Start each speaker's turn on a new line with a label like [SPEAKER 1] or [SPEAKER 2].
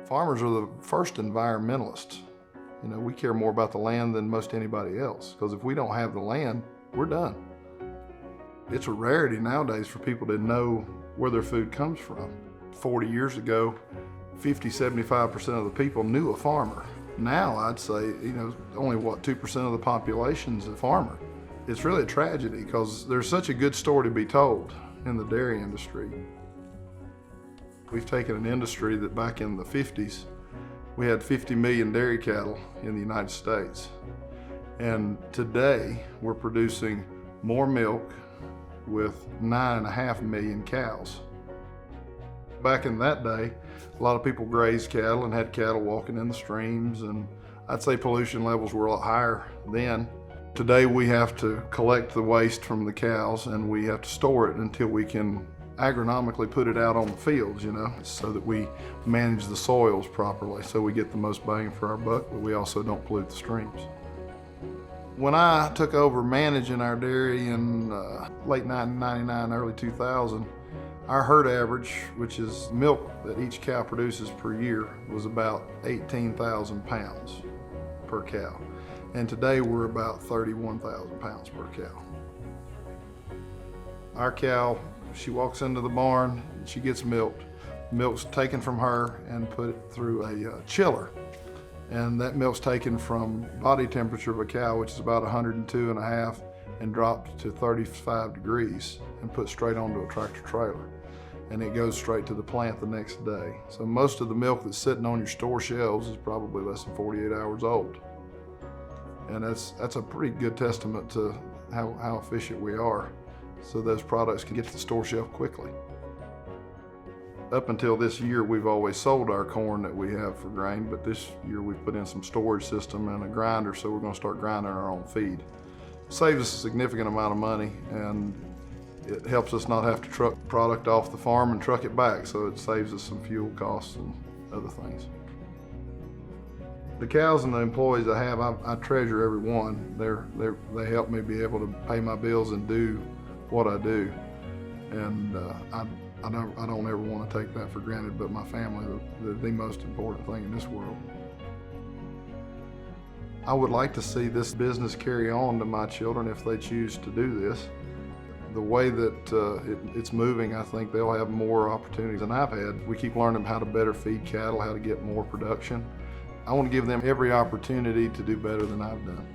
[SPEAKER 1] Farmers are the first environmentalists. You know, we care more about the land than most anybody else, because if we don't have the land, we're done. It's a rarity nowadays for people to know where their food comes from. 40 years ago, 50–75% of the people knew a farmer. Now I'd say, you know, only 2% of the population's a farmer. It's really a tragedy because there's such a good story to be told in the dairy industry. We've taken an industry that back in the 50s, we had 50 million dairy cattle in the United States. And today we're producing more milk with 9.5 million cows. Back in that day, a lot of people grazed cattle and had cattle walking in the streams, and I'd say pollution levels were a lot higher then. Today we have to collect the waste from the cows and we have to store it until we can agronomically put it out on the fields, you know, so that we manage the soils properly so we get the most bang for our buck, but we also don't pollute the streams. When I took over managing our dairy in late 1999, early 2000, our herd average, which is milk that each cow produces per year, was about 18,000 pounds per cow. And today we're about 31,000 pounds per cow. Our cow, she walks into the barn, she gets milked. Milk's taken from her and put through a chiller. And that milk's taken from body temperature of a cow, which is about 102.5, and dropped to 35 degrees and put straight onto a tractor trailer. And it goes straight to the plant the next day. So most of the milk that's sitting on your store shelves is probably less than 48 hours old. And that's a pretty good testament to how efficient we are, so those products can get to the store shelf quickly. Up until this year, we've always sold our corn that we have for grain, but this year we've put in some storage system and a grinder, so we're going to start grinding our own feed. It saves us a significant amount of money, and it helps us not have to truck product off the farm and truck it back, so it saves us some fuel costs and other things. The cows and the employees I have, I treasure every one. They help me be able to pay my bills and do what I do, and I don't ever want to take that for granted, but my family, the most important thing in this world. I would like to see this business carry on to my children if they choose to do this. The way that it's moving, I think they'll have more opportunities than I've had. We keep learning how to better feed cattle, how to get more production. I want to give them every opportunity to do better than I've done.